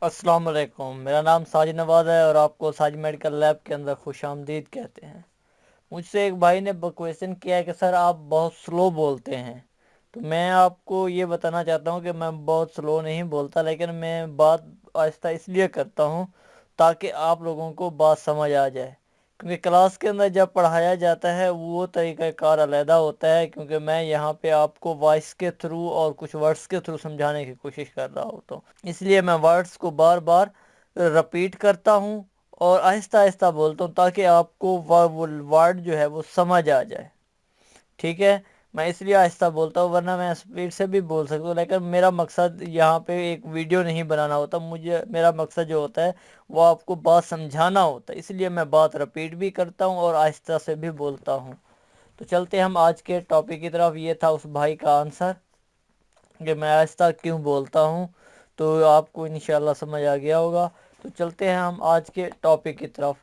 السلام علیکم، میرا نام ساجد نواز ہے اور آپ کو ساجد میڈیکل لیب کے اندر خوش آمدید کہتے ہیں۔ مجھ سے ایک بھائی نے کویشچن کیا ہے کہ سر آپ بہت سلو بولتے ہیں، تو میں آپ کو یہ بتانا چاہتا ہوں کہ میں بہت سلو نہیں بولتا، لیکن میں بات آہستہ اس لیے کرتا ہوں تاکہ آپ لوگوں کو بات سمجھ آ جائے، کیونکہ کلاس کے اندر جب پڑھایا جاتا ہے وہ طریقہ کار علیحدہ ہوتا ہے، کیونکہ میں یہاں پہ آپ کو وائس کے تھرو اور کچھ ورڈز کے تھرو سمجھانے کی کوشش کر رہا ہوتا ہوں، اس لیے میں ورڈز کو بار بار رپیٹ کرتا ہوں اور آہستہ آہستہ بولتا ہوں تاکہ آپ کو ورڈ جو ہے وہ سمجھ آ جائے، ٹھیک ہے۔ میں اس لیے آہستہ بولتا ہوں، ورنہ میں اسپیڈ سے بھی بول سکتا ہوں، لیکن میرا مقصد یہاں پہ ایک ویڈیو نہیں بنانا ہوتا، میرا مقصد جو ہوتا ہے وہ آپ کو بات سمجھانا ہوتا ہے، اس لیے میں بات رپیٹ بھی کرتا ہوں اور آہستہ سے بھی بولتا ہوں۔ تو چلتے ہم آج کے ٹاپک کی طرف۔ یہ تھا اس بھائی کا آنسر کہ میں آہستہ کیوں بولتا ہوں، تو آپ کو انشاءاللہ سمجھ آ گیا ہوگا۔ تو چلتے ہیں ہم آج کے ٹاپک کی طرف،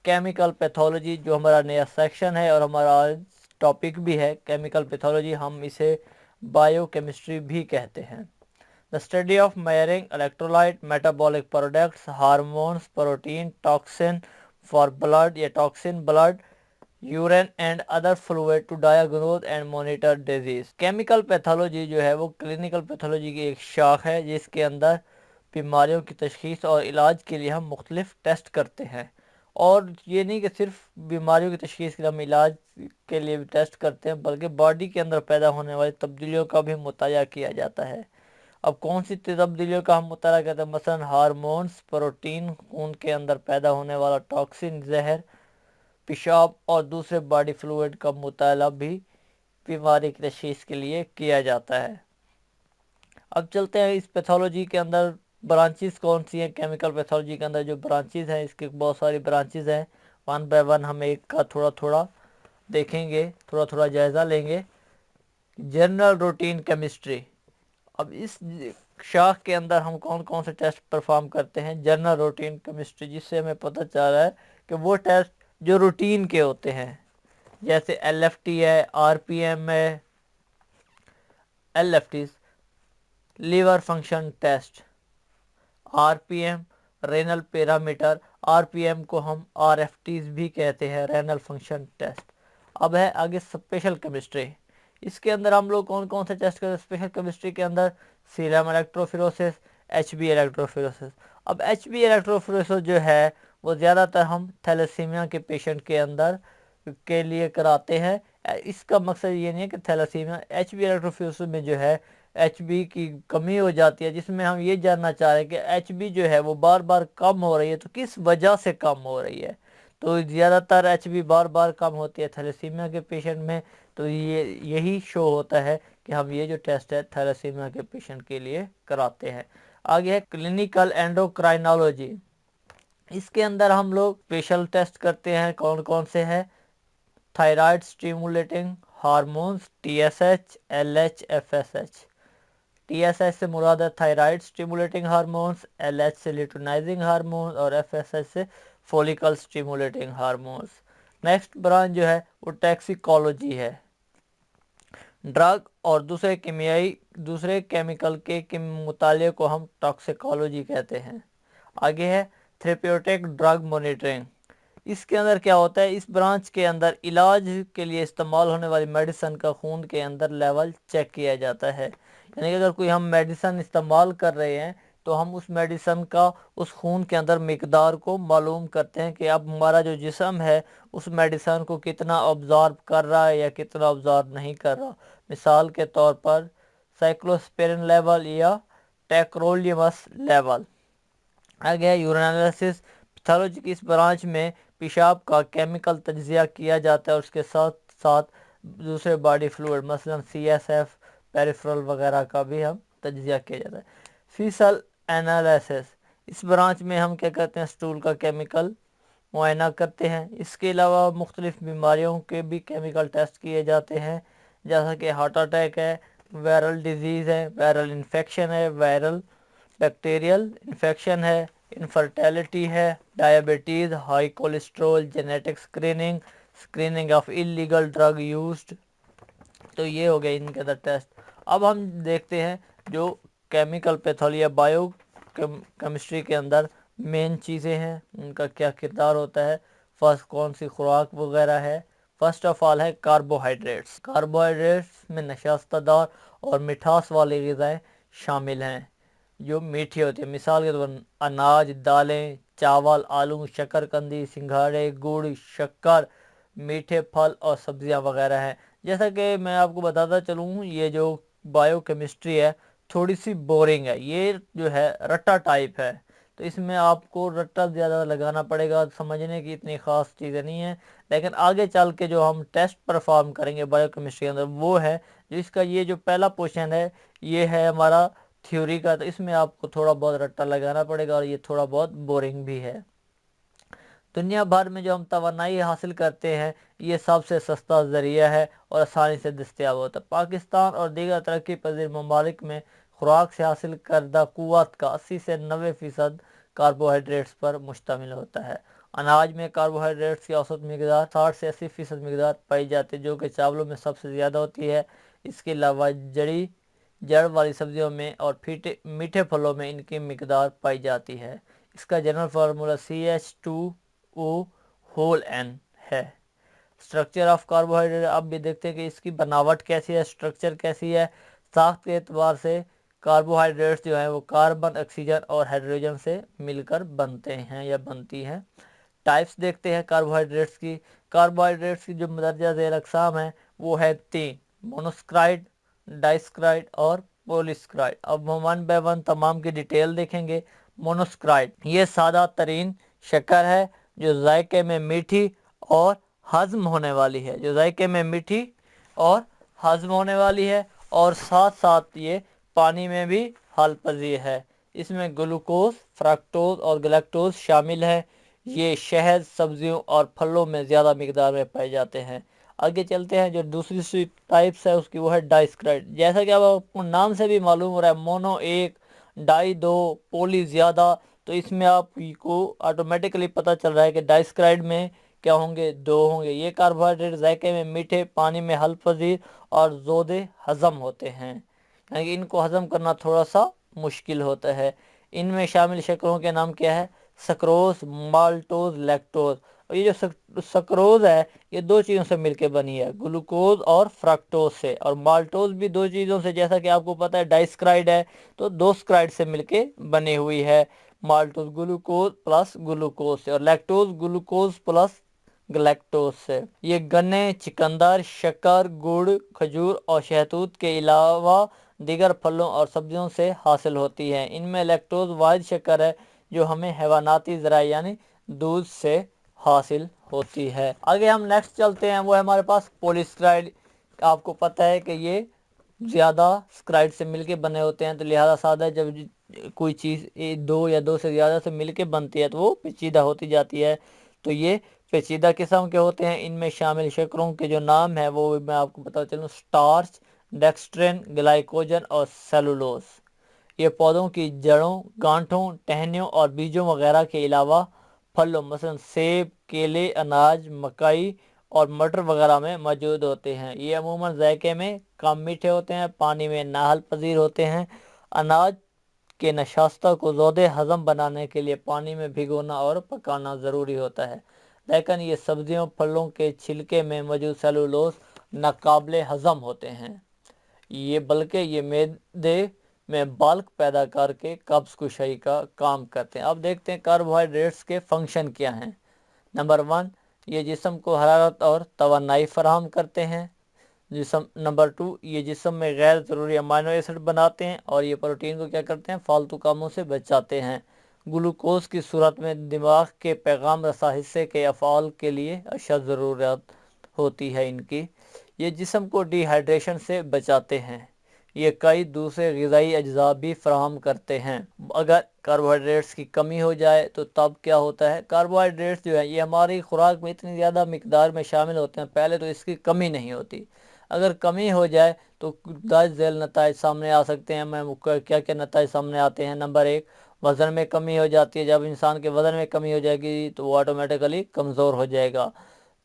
کیمیکل پیتھولوجی، جو ہمارا نیا سیکشن ہے اور ہمارا آج ٹاپک بھی ہے کیمیکل پیتھولوجی، ہم اسے بائیو کیمسٹری بھی کہتے ہیں۔ The study of measuring electrolyte, metabolic products, hormones, protein, toxin for blood یا toxin blood, urine and other fluid to diagnose and monitor disease. Chemical pathology جو ہے وہ کلینکل پیتھولوجی کی ایک شاخ ہے جس کے اندر بیماریوں کی تشخیص اور علاج کے لیے ہم مختلف ٹیسٹ کرتے ہیں، اور یہ نہیں کہ صرف بیماریوں کی تشخیص کے لیے ہم علاج کے لیے بھی ٹیسٹ کرتے ہیں، بلکہ باڈی کے اندر پیدا ہونے والی تبدیلیوں کا بھی مطالعہ کیا جاتا ہے۔ اب کون سی تبدیلیوں کا ہم مطالعہ کرتے ہیں؟ مثلا ہارمونز، پروٹین، خون کے اندر پیدا ہونے والا ٹاکسن، زہر، پیشاب اور دوسرے باڈی فلوئڈ کا مطالعہ بھی بیماری کی تشخیص کے لیے کیا جاتا ہے۔ اب چلتے ہیں اس پیتھولوجی کے اندر برانچز کون سی ہیں۔ کیمیکل پیتھولوجی کے اندر جو برانچز ہیں، اس کے بہت ساری برانچز ہیں، ون بائی ون ہم ایک کا تھوڑا تھوڑا دیکھیں گے، تھوڑا تھوڑا جائزہ لیں گے۔ جنرل روٹین کیمسٹری، اب اس شاخ کے اندر ہم کون کون سے ٹیسٹ پرفارم کرتے ہیں؟ جنرل روٹین کیمسٹری، جس سے ہمیں پتہ چل رہا ہے کہ وہ ٹیسٹ جو روٹین کے ہوتے ہیں، جیسے ایل ایف ٹی ہے، آر پی ایم ہے، L F T liver function test, R P M renal parameter, R P M کو ہم آر ایف ٹیز بھی کہتے ہیں، رینل فنکشن ٹیسٹ۔ اب ہے آگے اسپیشل کیمسٹری، اس کے اندر ہم لوگ کون کون سے ٹیسٹ کرتے ہیں؟ اسپیشل کیمسٹری کے اندر سیرم الیکٹروفیروسس، ایچ بی الیکٹروفیروسس۔ اب ایچ بی الیکٹروفیروسس جو ہے وہ زیادہ تر ہم تھیلیسیمیا کے پیشنٹ کے اندر کے لیے کراتے ہیں۔ اس کا مقصد یہ نہیں ہے کہ تھیلیسیمیا، ایچ بی الیکٹروفیروسس میں جو ہے ایچ بی کی کمی ہو جاتی ہے، جس میں ہم یہ جاننا چاہ رہے ہیں کہ ایچ بی جو ہے وہ بار بار کم ہو رہی ہے، تو کس وجہ سے کم ہو رہی ہے؟ تو زیادہ تر ایچ بی بار بار کم ہوتی ہے تھیلیسیمیا کے پیشنٹ میں، تو یہی شو ہوتا ہے کہ ہم یہ جو ٹیسٹ ہے تھیلیسیمیا کے پیشنٹ کے لیے کراتے ہیں۔ آگے ہے کلینیکل اینڈوکرائنالوجی، اس کے اندر ہم لوگ اسپیشل ٹیسٹ کرتے ہیں، کون کون سے ہیں؟ Thyroid stimulating hormones, T S H, L H, F S H. T S H سے مراد ہے thyroid stimulating hormones, L H سے لیٹونائزنگ ہارمونز، اور ایف ایس ایچ سے follicle stimulating hormones. Next branch جو ہے وہ ٹیکسیکولوجی ہے، ڈرگ اور دوسرے کیمیکل کے مطالعے کو ہم ٹاکسیکولوجی کہتے ہیں۔ آگے ہے تھیراپیوٹک ڈرگ مانیٹرنگ، اس کے اندر کیا ہوتا ہے؟ اس برانچ کے اندر علاج کے لیے استعمال ہونے والی میڈیسن کا خون کے اندر لیول چیک کیا جاتا ہے، یعنی کہ اگر کوئی ہم میڈیسن استعمال کر رہے ہیں تو ہم اس میڈیسن کا اس خون کے اندر مقدار کو معلوم کرتے ہیں کہ اب ہمارا جو جسم ہے اس میڈیسن کو کتنا ابزارب کر رہا ہے یا کتنا ابزارب نہیں کر رہا۔ مثال کے طور پر سائکلوسپیرین لیول یا ٹیکرولیم لیول۔ آگے ہے یورین انالیسس، پیتھولوجی کی اس برانچ میں پیشاب کا کیمیکل تجزیہ کیا جاتا ہے، اور اس کے ساتھ ساتھ دوسرے باڈی فلوئڈ مثلا سی ایس ایف، پیریفرل وغیرہ کا بھی ہم تجزیہ کیا جاتا ہے۔ فیسل انالیسس، اس برانچ میں ہم کیا کرتے ہیں؟ سٹول کا کیمیکل معائنہ کرتے ہیں۔ اس کے علاوہ مختلف بیماریوں کے بھی کیمیکل ٹیسٹ کیے جاتے ہیں، جیسا کہ ہارٹ اٹیک ہے، وائرل ڈیزیز ہے، وائرل انفیکشن ہے، وائرل بیکٹیریل انفیکشن ہے، انفرٹیلٹی ہے، diabetes, high cholesterol, genetic screening of illegal drug used. تو یہ ہو گئے ان کے اندر ٹیسٹ۔ اب ہم دیکھتے ہیں جو کیمیکل پیتھولوجی یا بائیو کیمسٹری کے اندر مین چیزیں ہیں، ان کا کیا کردار ہوتا ہے، فرسٹ کون سی خوراک وغیرہ ہے۔ فرسٹ آف آل ہے کاربوہائیڈریٹس۔ کاربوہائیڈریٹس میں نشاستہ دار اور مٹھاس والی غذائیں شامل ہیں جو میٹھی ہوتی ہیں، مثال کے طور پر اناج، دالیں، چاول، آلو، شکرکندی، سنگھاڑے، گڑ، شکر، میٹھے پھل اور سبزیاں وغیرہ ہیں۔ جیسا کہ میں آپ کو بتاتا چلوں، یہ جو بایو کیمسٹری ہے تھوڑی سی بورنگ ہے، یہ جو ہے رٹا ٹائپ ہے، تو اس میں آپ کو رٹا زیادہ لگانا پڑے گا، سمجھنے کی اتنی خاص چیزیں نہیں ہیں۔ لیکن آگے چل کے جو ہم ٹیسٹ پرفارم کریں گے بایو کیمسٹری کے اندر، وہ ہے جس کا یہ جو پہلا پورشن ہے یہ ہے ہمارا تھیوری کا، تو اس میں آپ کو تھوڑا بہت رٹا لگانا پڑے گا اور یہ تھوڑا بہت بورنگ بھی ہے۔ دنیا بھر میں جو ہم توانائی حاصل کرتے ہیں یہ سب سے سستا ذریعہ ہے اور آسانی سے دستیاب ہوتا ہے۔ پاکستان اور دیگر ترقی پذیر ممالک میں خوراک سے حاصل کردہ قوت کا 80 سے 90% کاربوہائیڈریٹس پر مشتمل ہوتا ہے۔ اناج میں کاربوہائیڈریٹس کی اوسط مقدار 60 سے 80% مقدار پائی جاتی ہے، جو کہ چاولوں میں سب سے زیادہ ہوتی ہے۔ اس کے علاوہ جڑ والی سبزیوں میں اور میٹھے پھلوں میں ان کی مقدار پائی جاتی ہے۔ اس کا جنرل فارمولا CH2O ہے۔ سٹرکچر آف کاربوہائیڈریٹ اب بھی دیکھتے ہیں کہ اس کی بناوٹ کیسی ہے، سٹرکچر کیسی ہے۔ ساخت کے اعتبار سے کاربوہائیڈریٹس جو ہیں وہ کاربن، آکسیجن اور ہائیڈروجن سے مل کر بنتے ہیں یا بنتی ہیں۔ ٹائپس دیکھتے ہیں کاربوہائیڈریٹس کی۔ کاربوہائیڈریٹس کی جو مندرجہ ذیل اقسام ہیں وہ ہے 3: مونوسکرائڈ، ڈائسکرائڈ اور پولیسکرائڈ۔ اب ہم 1 بائی 1 تمام کی ڈیٹیل دیکھیں گے۔ مونوسکرائڈ یہ سادہ ترین شکر ہے جو ذائقے میں میٹھی اور ہضم ہونے والی ہے، اور ساتھ ساتھ یہ پانی میں بھی حل پذیر ہے۔ اس میں گلوکوز، فرکٹوز اور گلیکٹوز شامل ہے۔ یہ شہد، سبزیوں اور پھلوں میں زیادہ مقدار میں پائے جاتے ہیں۔ آگے چلتے ہیں، جو دوسری ٹائپس ہے اس کی وہ ہے ڈائسکرائڈ۔ جیسا کہ اب آپ کو نام سے بھی معلوم ہو رہا ہے، مونو 1، ڈائی 2، پولی زیادہ، تو اس میں آپ کو آٹومیٹکلی پتہ چل رہا ہے کہ ڈائسکرائڈ میں کیا ہوں گے، 2 ہوں گے۔ یہ کاربوہائیڈریٹ ذائقے میں میٹھے، پانی میں حل پذیر اور زود ہضم ہوتے ہیں، یعنی کہ ان کو ہضم کرنا تھوڑا سا مشکل ہوتا ہے۔ ان میں شامل شکروں کے نام کیا ہے؟ Screws, مالٹوز، lactose. اور یہ جو سکروز ہے یہ 2 چیزوں سے مل کے بنی ہے، گلوکوز اور فرکٹوز سے، اور مالٹوز بھی 2 چیزوں سے، جیسا کہ آپ کو پتہ ہے ڈائسکرائڈ ہے تو 2 سکرائڈ سے مل کے بنی ہوئی ہے۔ مالٹوز گلوکوز پلس گلوکوز سے، اور لیکٹوز گلوکوز پلس گلیکٹوز سے۔ یہ گنے، چقندر، شکر، گڑ، کھجور اور شہتوت کے علاوہ دیگر پھلوں اور سبزیوں سے حاصل ہوتی ہے۔ ان میں لیکٹوز واحد شکر ہے جو ہمیں حیواناتی ذرائع یعنی دودھ سے حاصل ہوتی ہے۔ آگے ہم نیکسٹ چلتے ہیں، وہ ہے ہمارے پاس پولیسکرائڈ۔ آپ کو پتہ ہے کہ یہ زیادہ سکرائڈ سے مل کے بنے ہوتے ہیں، تو لہذا سادہ جب کوئی چیز 2 یا 2 سے زیادہ سے مل کے بنتی ہے تو وہ پیچیدہ ہوتی جاتی ہے، تو یہ پیچیدہ قسم کے ہوتے ہیں۔ ان میں شامل شکروں کے جو نام ہیں وہ میں آپ کو بتا چلوں: سٹارچ، ڈیکسٹرین، گلائکوجن اور سیلولوز۔ یہ پودوں کی جڑوں، گانٹھوں، ٹہنیوں اور بیجوں وغیرہ کے علاوہ پھلوں مثلا سیب، کیلے، اناج، مکئی اور مٹر وغیرہ میں موجود ہوتے ہیں۔ یہ عموماً ذائقے میں کم میٹھے ہوتے ہیں، پانی میں نااہل پذیر ہوتے ہیں۔ اناج کے نشاستہ کو زود ہضم بنانے کے لیے پانی میں بھگونا اور پکانا ضروری ہوتا ہے، لیکن یہ سبزیوں، پھلوں کے چھلکے میں موجود سیلولوز ناقابل ہضم ہوتے ہیں، بلکہ یہ معدے میں بالک پیدا کر کے قبض کشائی کا کام کرتے ہیں۔ اب دیکھتے ہیں کاربوہائیڈریٹس کے فنکشن کیا ہیں۔ نمبر 1، یہ جسم کو حرارت اور توانائی فراہم کرتے ہیں۔ نمبر 2، یہ جسم میں غیر ضروری امائنو ایسڈ بناتے ہیں، اور یہ پروٹین کو کیا کرتے ہیں؟ فالتو کاموں سے بچاتے ہیں۔ گلوکوز کی صورت میں دماغ کے پیغام رساں حصے کے افعال کے لیے اشد ضرورت ہوتی ہے ان کی۔ یہ جسم کو ڈی ہائیڈریشن سے بچاتے ہیں۔ یہ کئی دوسرے غذائی اجزاء بھی فراہم کرتے ہیں۔ اگر کاربوہائیڈریٹس کی کمی ہو جائے تو تب کیا ہوتا ہے؟ کاربوہائیڈریٹس جو ہے یہ ہماری خوراک میں اتنی زیادہ مقدار میں شامل ہوتے ہیں، پہلے تو اس کی کمی نہیں ہوتی، اگر کمی ہو جائے تو درج ذیل نتائج سامنے آ سکتے ہیں۔ میں کیا کیا نتائج سامنے آتے ہیں؟ نمبر 1، وزن میں کمی ہو جاتی ہے۔ جب انسان کے وزن میں کمی ہو جائے گی تو وہ آٹومیٹکلی کمزور ہو جائے گا۔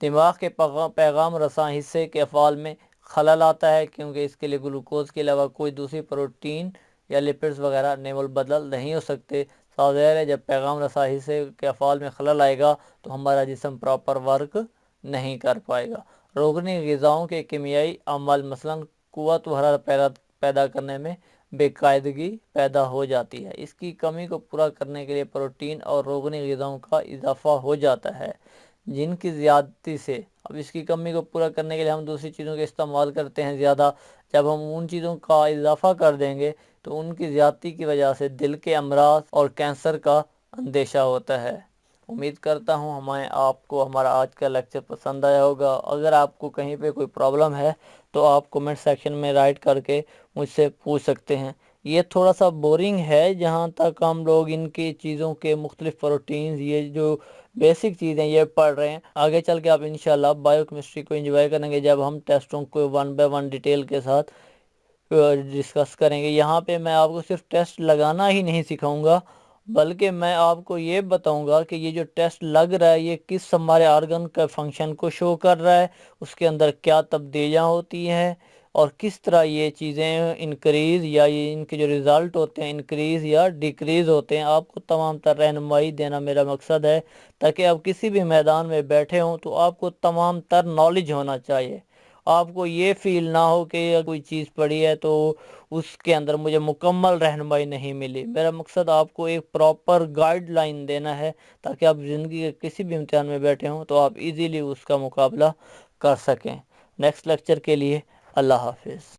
دماغ کے پیغام رساں حصے کے افعال میں خلل آتا ہے، کیونکہ اس کے لیے گلوکوز کے علاوہ کوئی دوسری پروٹین یا لپڈس وغیرہ نیم بدل نہیں ہو سکتے۔ صاف ظاہر ہے جب پیغام رسائی سے کے افعال میں خلل آئے گا تو ہمارا جسم پراپر ورک نہیں کر پائے گا۔ روغنی غذاؤں کے کیمیائی عمل مثلا قوت و حرارت پیدا کرنے میں بے قاعدگی پیدا ہو جاتی ہے۔ اس کی کمی کو پورا کرنے کے لیے پروٹین اور روغنی غذاؤں کا اضافہ ہو جاتا ہے، جن کی زیادتی سے اب اس کی کمی کو پورا کرنے کے لیے ہم دوسری چیزوں کا استعمال کرتے ہیں زیادہ۔ جب ہم ان چیزوں کا اضافہ کر دیں گے تو ان کی زیادتی کی وجہ سے دل کے امراض اور کینسر کا اندیشہ ہوتا ہے۔ امید کرتا ہوں آپ کو ہمارا آج کا لیکچر پسند آیا ہوگا۔ اگر آپ کو کہیں پہ کوئی پرابلم ہے تو آپ کومنٹ سیکشن میں رائٹ کر کے مجھ سے پوچھ سکتے ہیں۔ یہ تھوڑا سا بورنگ ہے جہاں تک ہم لوگ ان کی چیزوں کے مختلف پروٹینز، یہ جو بیسک چیزیں یہ پڑھ رہے ہیں، آگے چل کے آپ انشاءاللہ بائیو کیمسٹری کو انجوائے کریں گے جب ہم ٹیسٹوں کو 1 بائی 1 ڈیٹیل کے ساتھ ڈسکس کریں گے۔ یہاں پہ میں آپ کو صرف ٹیسٹ لگانا ہی نہیں سکھاؤں گا، بلکہ میں آپ کو یہ بتاؤں گا کہ یہ جو ٹیسٹ لگ رہا ہے یہ کس ہمارے آرگن کا فنکشن کو شو کر رہا ہے، اس کے اندر کیا تبدیلیاں ہوتی ہیں، اور کس طرح یہ چیزیں انکریز یا یہ ان کے جو رزلٹ ہوتے ہیں انکریز یا ڈیکریز ہوتے ہیں۔ آپ کو تمام تر رہنمائی دینا میرا مقصد ہے، تاکہ آپ کسی بھی میدان میں بیٹھے ہوں تو آپ کو تمام تر نالج ہونا چاہیے۔ آپ کو یہ فیل نہ ہو کہ کوئی چیز پڑھی ہے تو اس کے اندر مجھے مکمل رہنمائی نہیں ملی۔ میرا مقصد آپ کو ایک پراپر گائیڈ لائن دینا ہے، تاکہ آپ زندگی کے کسی بھی امتحان میں بیٹھے ہوں تو آپ ایزیلی اس کا مقابلہ کر سکیں۔ نیکسٹ لیکچر کے لیے اللہ حافظ۔